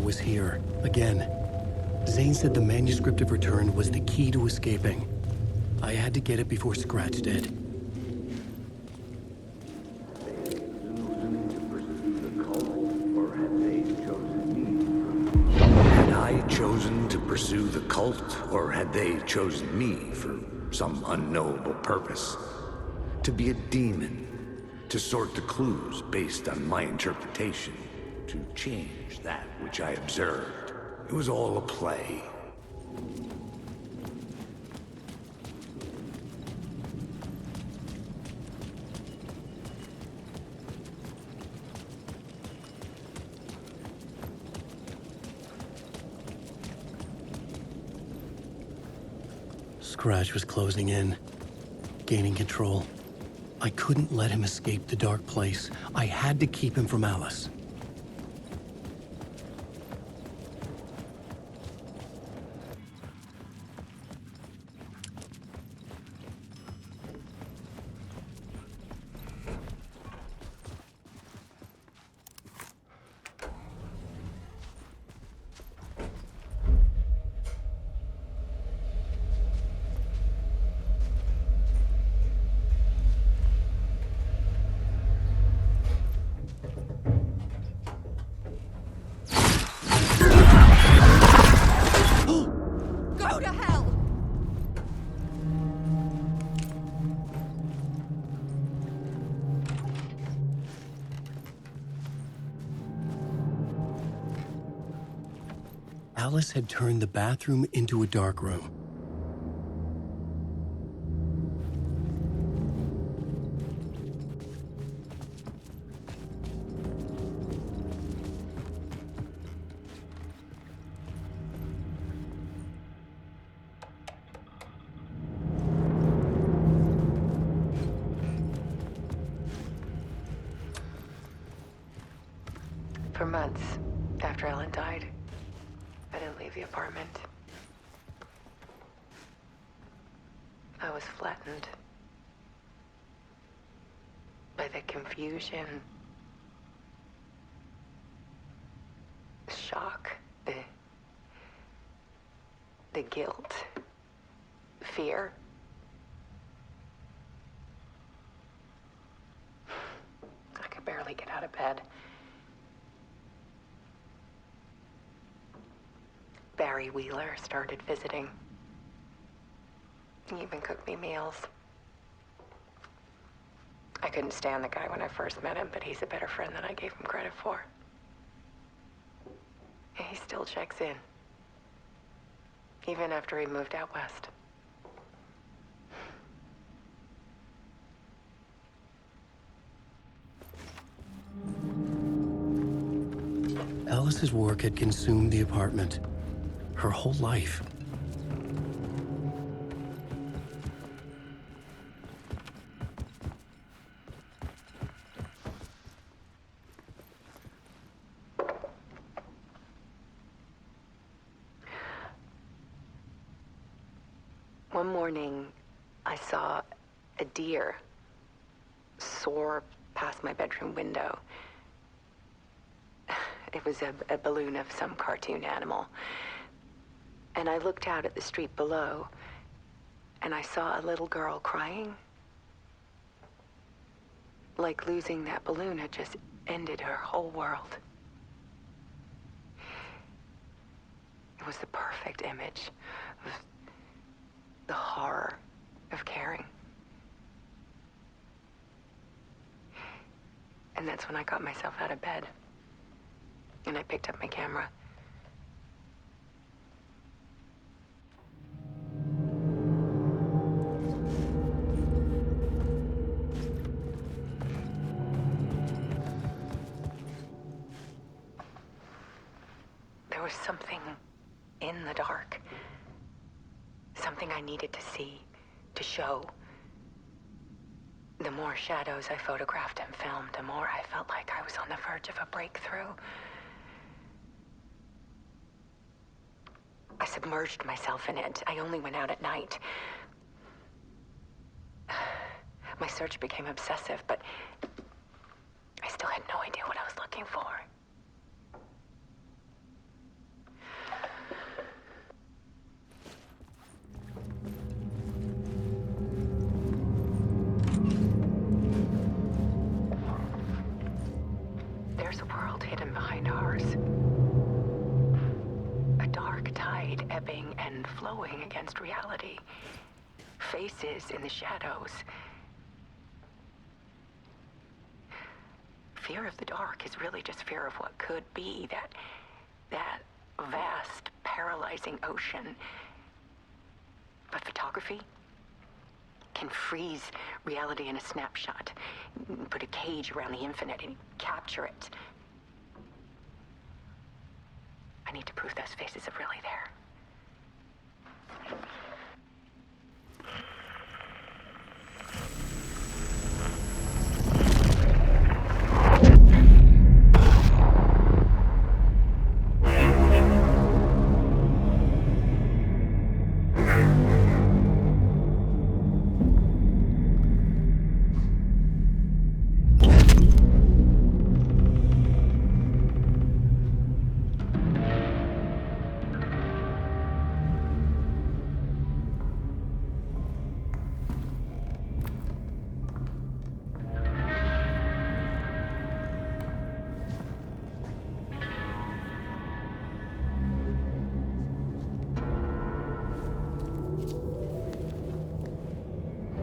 was here, again. Zane said the manuscript of return was the key to escaping. I had to get it before Scratch did. Had I chosen to pursue the cult, or had they chosen me for some unknowable purpose? To be a demon, to sort the clues based on my interpretation, to change that which I observed. It was all a play. Scratch was closing in, gaining control. I couldn't let him escape the dark place. I had to keep him from Alice. Go to hell! Alice had turned the bathroom into a dark room. For months after Ellen died, I didn't leave the apartment. I was flattened by the confusion, the shock, the guilt, fear. I could barely get out of bed. Barry Wheeler started visiting. He even cooked me meals. I couldn't stand the guy when I first met him, but he's a better friend than I gave him credit for. And he still checks in, even after he moved out west. Alice's work had consumed the apartment. Her whole life. One morning, I saw a deer soar past my bedroom window. It was a balloon of some cartoon animal. And I looked out at the street below, and I saw a little girl crying. Like losing that balloon had just ended her whole world. It was the perfect image of the horror of caring. And that's when I got myself out of bed, and I picked up my camera. There was something in the dark. Something I needed to see, to show. The more shadows I photographed and filmed, the more I felt like I was on the verge of a breakthrough. I submerged myself in it. I only went out at night. My search became obsessive, but I still had no idea what I was looking for. ebbing and flowing against reality. Faces in the shadows. Fear of the dark is really just fear of what could be, that vast, paralyzing ocean. But photography can freeze reality in a snapshot, put a cage around the infinite and capture it. I need to prove those faces are really there.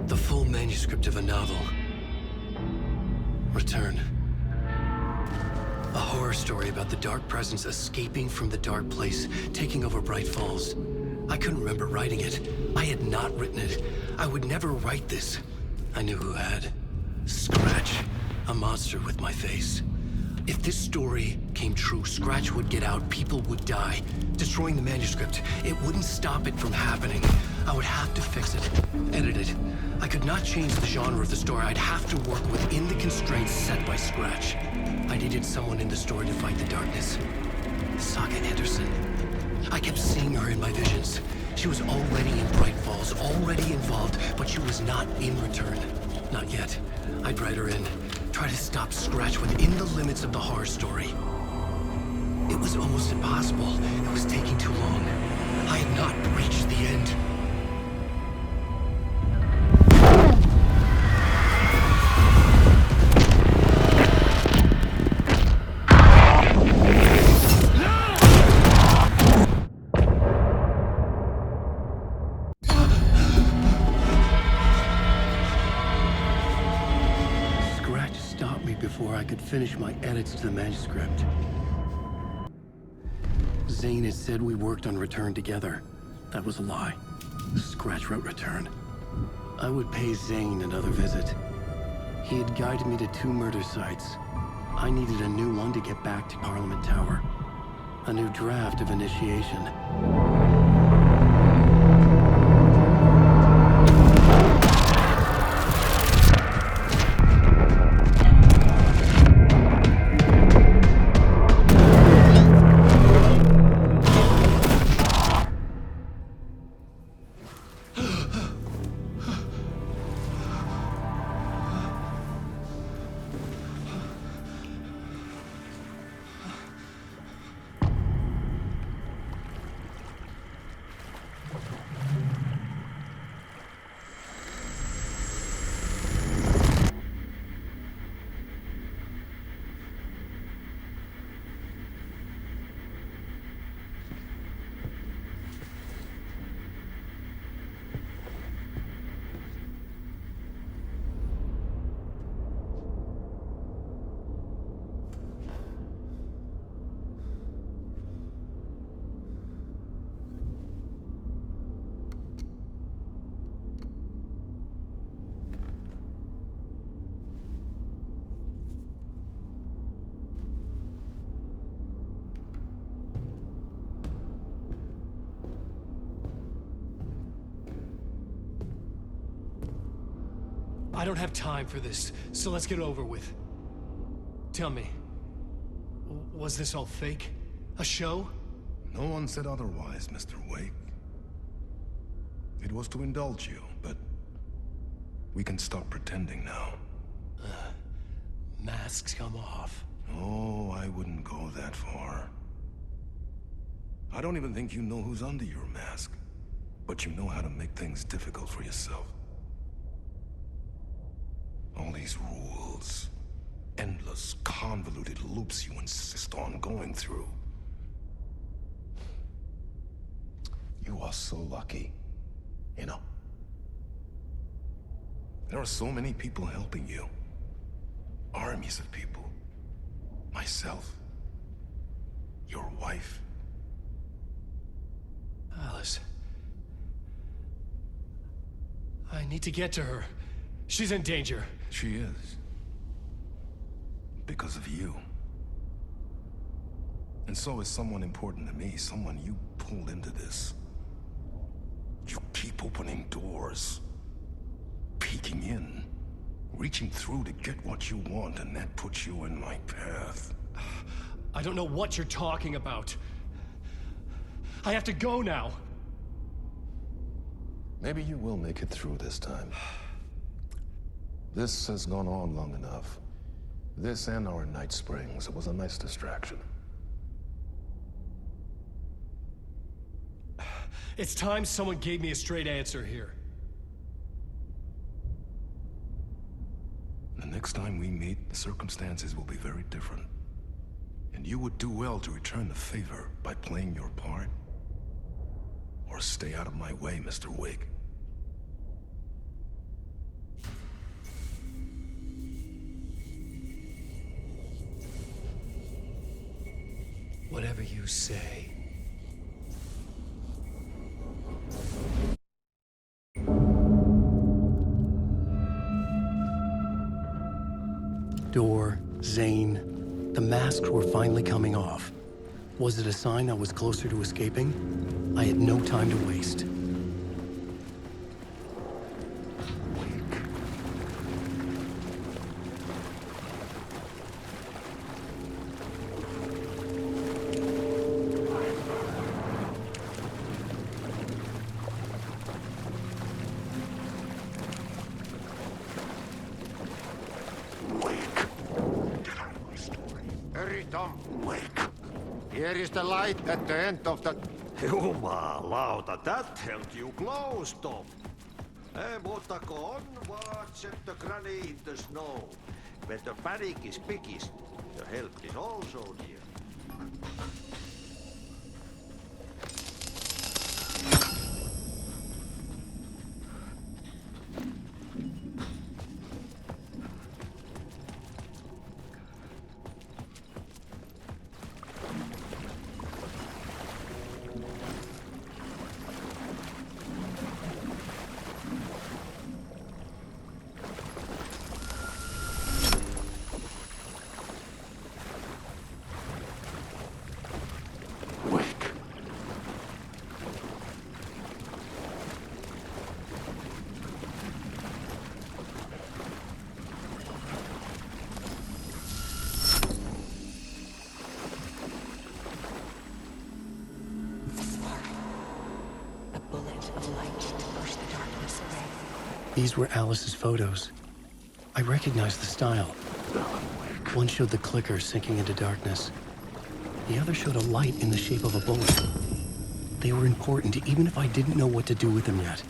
The full manuscript of a novel. Return. A horror story about the dark presence escaping from the dark place, taking over Bright Falls. I couldn't remember writing it. I had not written it. I would never write this. I knew who had. Scratch. A monster with my face. If this story came true, Scratch would get out, people would die. Destroying the manuscript, it wouldn't stop it from happening. I would have to fix it, edit it. I could not change the genre of the story. I'd have to work within the constraints set by Scratch. I needed someone in the story to fight the darkness. Saga Anderson. I kept seeing her in my visions. She was already in Bright Falls, already involved, but she was not in Return. Not yet. I'd write her in. Try to stop Scratch within the limits of the horror story. It was almost impossible. It was taking too long. I had not reached the end. Before I could finish my edits to the manuscript. Zane had said we worked on Return together. That was a lie. Scratch wrote Return. I would pay Zane another visit. He had guided me to 2 murder sites. I needed a new one to get back to Parliament Tower. A new draft of Initiation. I don't have time for this, so let's get it over with. Tell me, was this all fake? A show? No one said otherwise, Mr. Wake. It was to indulge you, but we can stop pretending now. Masks come off. Oh, I wouldn't go that far. I don't even think you know who's under your mask, but you know how to make things difficult for yourself. All these rules, endless, convoluted loops you insist on going through. You are so lucky. You know? There are so many people helping you. Armies of people. Myself. Your wife. Alice. I need to get to her. She's in danger. She is. Because of you. And so is someone important to me, someone you pulled into this. You keep opening doors. Peeking in. Reaching through to get what you want, and that puts you in my path. I don't know what you're talking about. I have to go now. Maybe you will make it through this time. This has gone on long enough. This and our night springs. It was a nice distraction. It's time someone gave me a straight answer here. The next time we meet, the circumstances will be very different. And you would do well to return the favor by playing your part. Or stay out of my way, Mr. Wig. Whatever you say. Door, Zane, the masks were finally coming off. Was it a sign I was closer to escaping? I had no time to waste. Here is the light at the end of the... Jumalauta, that held you close, Tom. Mutta on watch at the granny in the snow. When the panic is biggest, the help is also near. These were Alice's photos. I recognized the style. One showed the clicker sinking into darkness. The other showed a light in the shape of a bullet. They were important even if I didn't know what to do with them yet.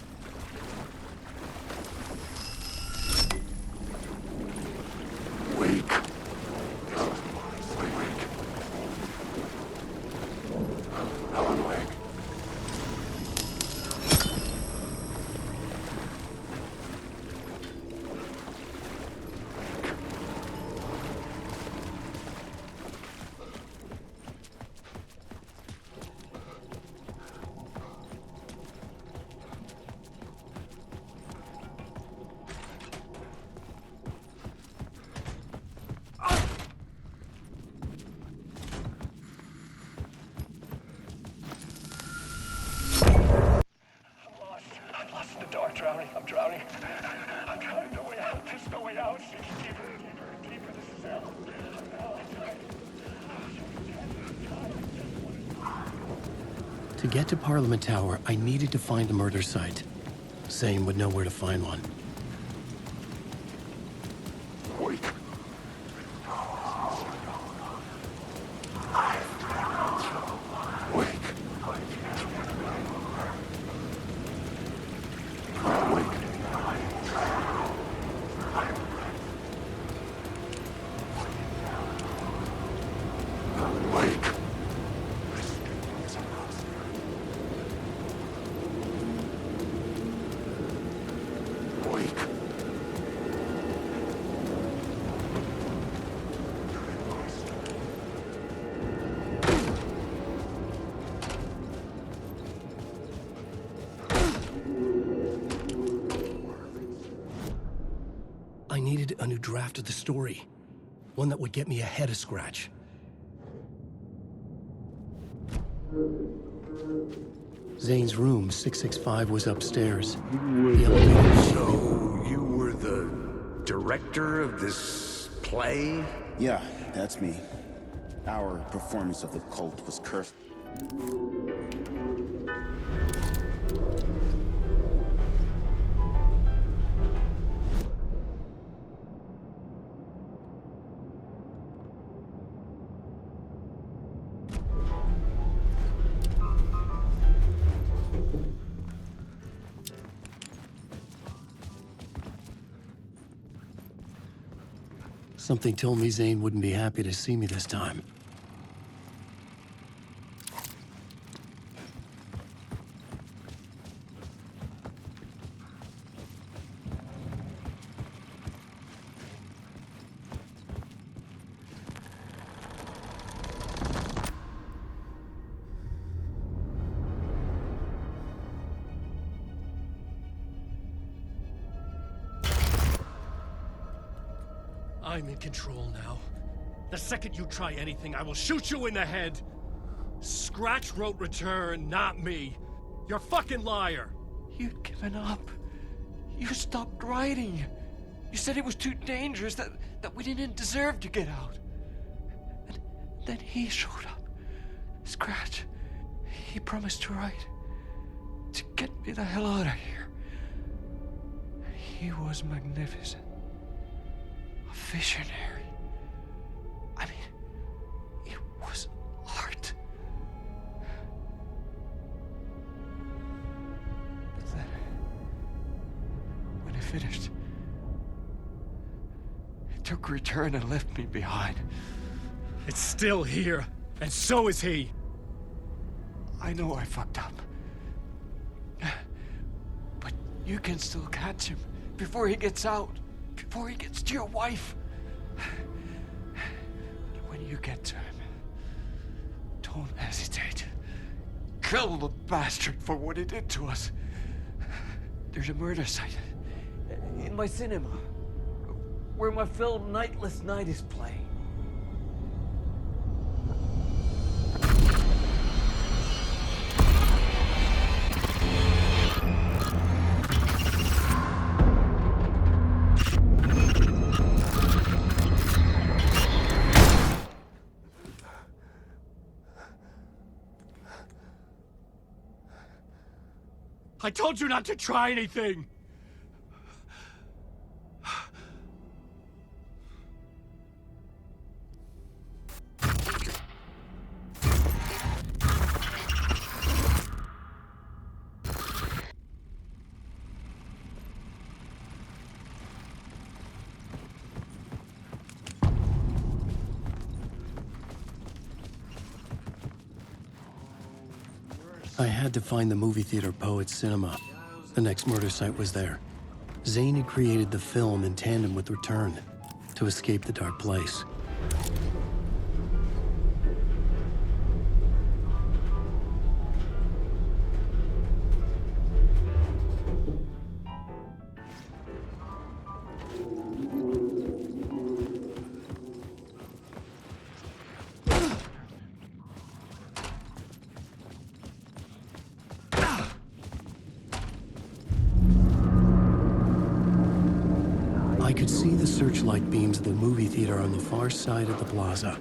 I'm drowning. I'm drowning. No way out. There's no way out. Deeper. This is hell. To get to Parliament Tower, I needed to find a murder site. Zane would know where to find one. awake. I needed a new draft of the story. One that would get me ahead of Scratch. Zane's room, 665, was upstairs. The elevator. So, you were the director of this play? Yeah, that's me. Our performance of the cult was cursed. Something told me Zane wouldn't be happy to see me this time. I'm in control now. The second you try anything, I will shoot you in the head. Scratch wrote Return, not me. You're a fucking liar. You'd given up. You stopped writing. You said it was too dangerous, that we didn't deserve to get out. And then he showed up. Scratch. He promised to write. To get me the hell out of here. He was magnificent. A visionary. I mean, it was art. But then, when it finished, it took Return and left me behind. It's still here, and so is he. I know I fucked up. But you can still catch him before he gets out. Before he gets to your wife. When you get to him, don't hesitate. Kill the bastard for what he did to us. There's a murder site in my cinema where my film Nightless Night is playing. I told you not to try anything! I had to find the movie theater Poets Cinema. The next murder site was there. Zane had created the film in tandem with Return to escape the dark place. I could see the searchlight beams of the movie theater on the far side of the plaza.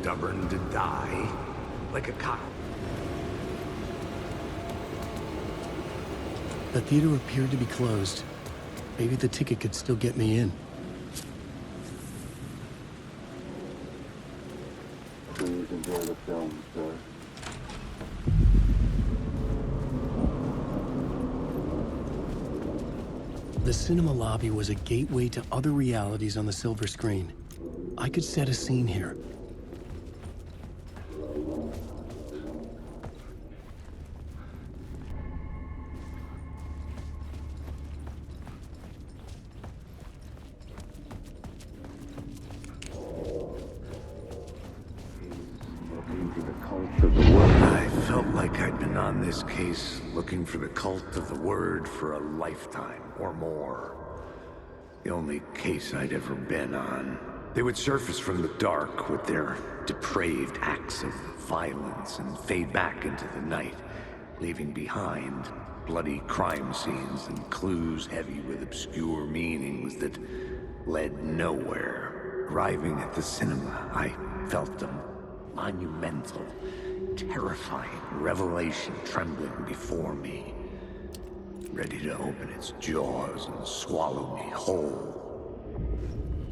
stubborn to die, like a cow. The theater appeared to be closed. Maybe the ticket could still get me in. Please enjoy the film, sir. The cinema lobby was a gateway to other realities on the silver screen. I could set a scene here. I felt like I'd been on this case looking for the cult of the word for a lifetime or more. The only case I'd ever been on. They would surface from the dark with their depraved acts of violence and fade back into the night, leaving behind bloody crime scenes and clues heavy with obscure meanings that led nowhere. Arriving at the cinema, I felt a monumental, terrifying revelation trembling before me, ready to open its jaws and swallow me whole.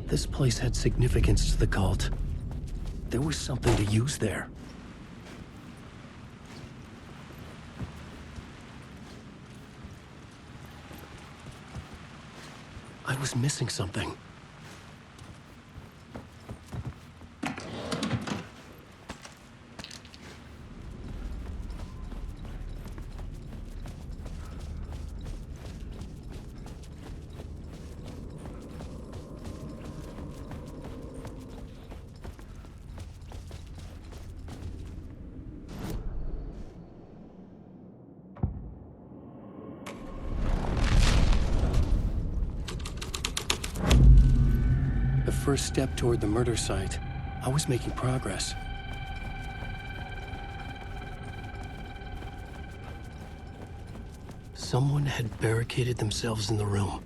This place had significance to the cult. There was something to use there. I was missing something. The first step toward the murder site. I was making progress. Someone had barricaded themselves in the room.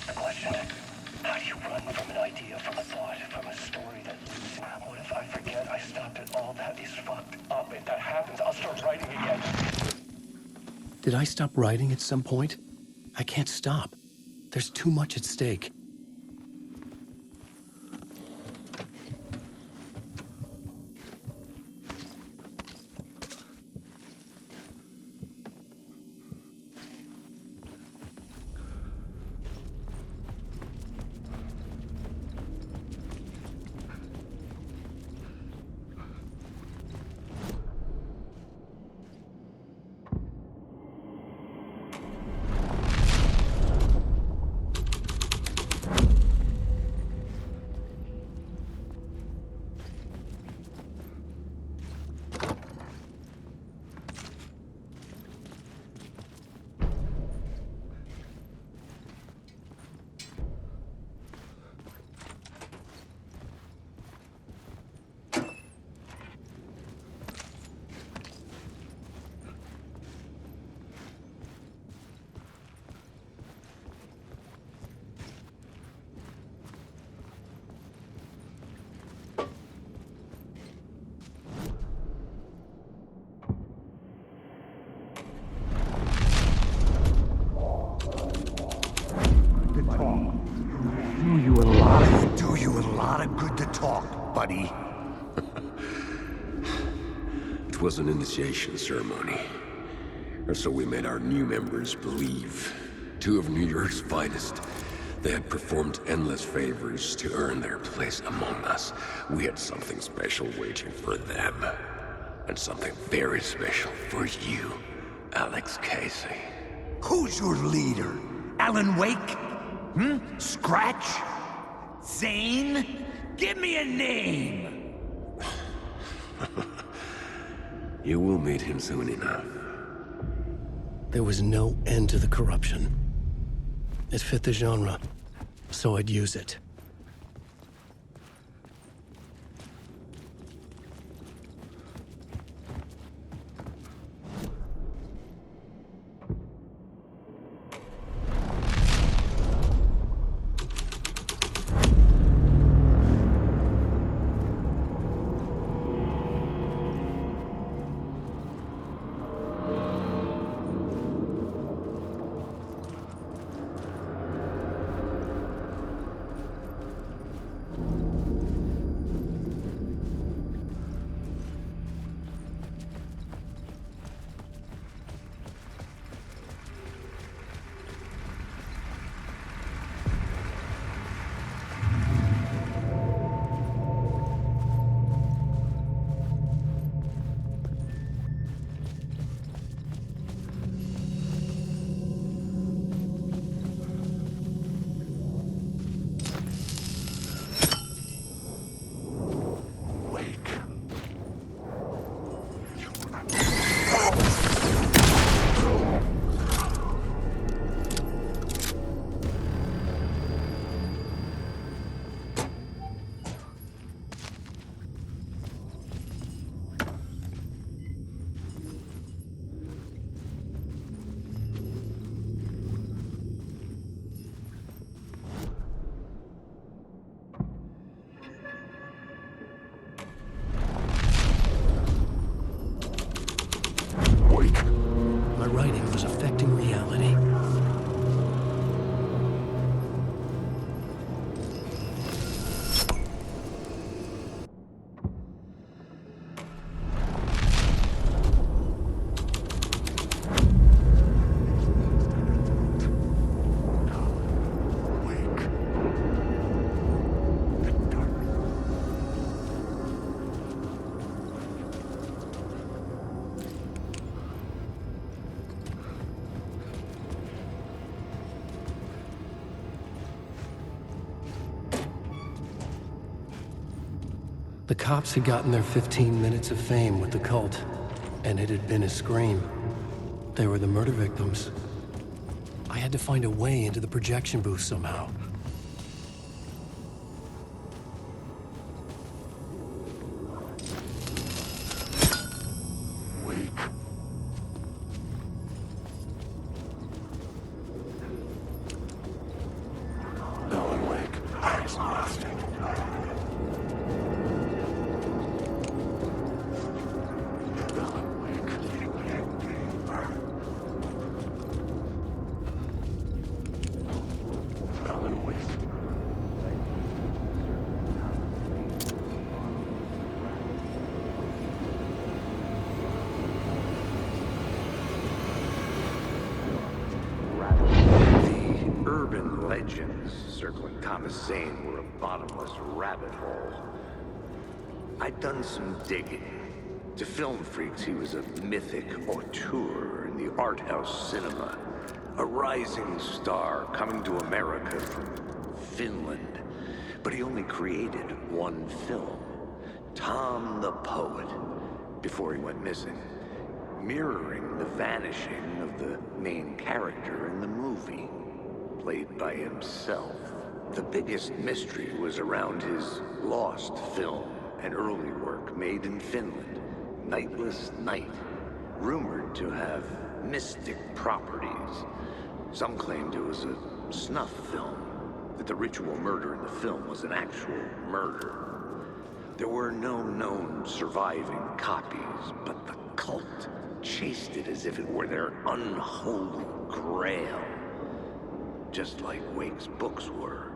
The question, how do you run from an idea, from a thought, from a story that leads? What if I forget I stopped it? All that is fucked up. If that happens, I'll start writing again. Did I stop writing at some point? I can't stop. There's too much at stake. Do you a lot of good to talk, buddy. It was an initiation ceremony. Or so we made our new members believe. Two of New York's finest. They had performed endless favors to earn their place among us. We had something special waiting for them. And something very special for you, Alex Casey. Who's your leader? Alan Wake? Scratch? Zane? Give me a name! You will meet him soon enough. There was no end to the corruption. It fit the genre, so I'd use it. My writing was affecting reality. The cops had gotten their 15 minutes of fame with the cult, and it had been a scream. They were the murder victims. I had to find a way into the projection booth somehow. Urban legends circling Thomas Zane were a bottomless rabbit hole. I'd done some digging. To film freaks, he was a mythic auteur in the art house cinema. A rising star coming to America from Finland. But he only created one film, Tom the Poet, before he went missing, mirroring the vanishing of the main character in the movie, played by himself. The biggest mystery was around his lost film, an early work made in Finland, Nightless Night, rumored to have mystic properties. Some claimed it was a snuff film, that the ritual murder in the film was an actual murder. There were no known surviving copies, but the cult chased it as if it were their unholy grail. Just like Wake's books were.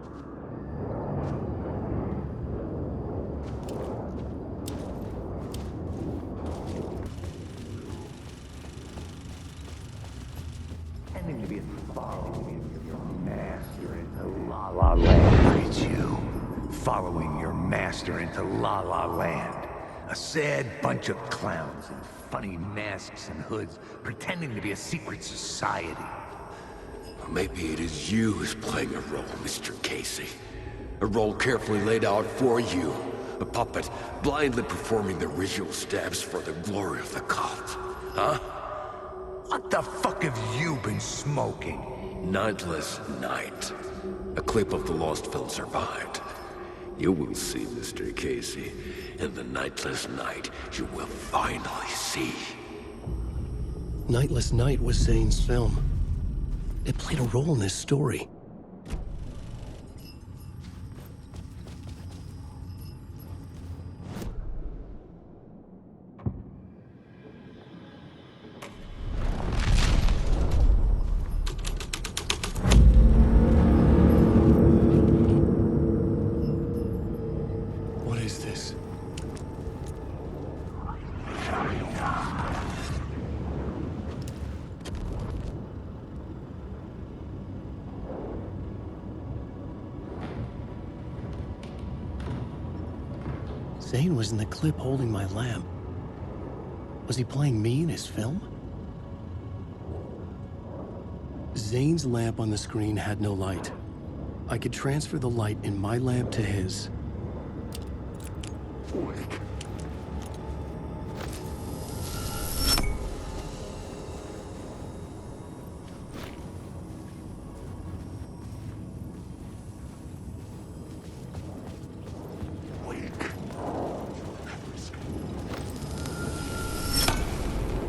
Pretending to be as following your master in the lie. master into La La Land. A sad bunch of clowns in funny masks and hoods, pretending to be a secret society. Maybe it is you who's playing a role, Mr. Casey. A role carefully laid out for you. A puppet, blindly performing the ritual steps for the glory of the cult. Huh? What the fuck have you been smoking? Nightless Night. A clip of the lost film survived. You will see, Mr. Casey. In the Nightless Night, you will finally see. Nightless Night was Zane's film. It played a role in this story. What is this? Zane was in the clip holding my lamp. Was he playing me in his film? Zane's lamp on the screen had no light. I could transfer the light in my lamp to his.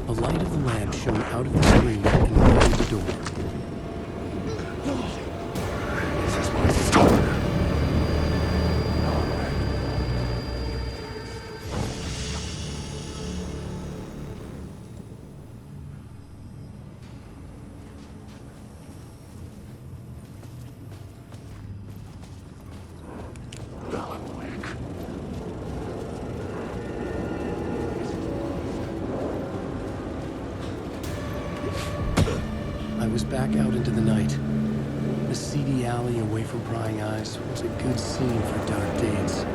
The light of the lamp shone out of the screen and lighted the door. This is my story. I was back out into the night. The seedy alley away from prying eyes was a good scene for dark days.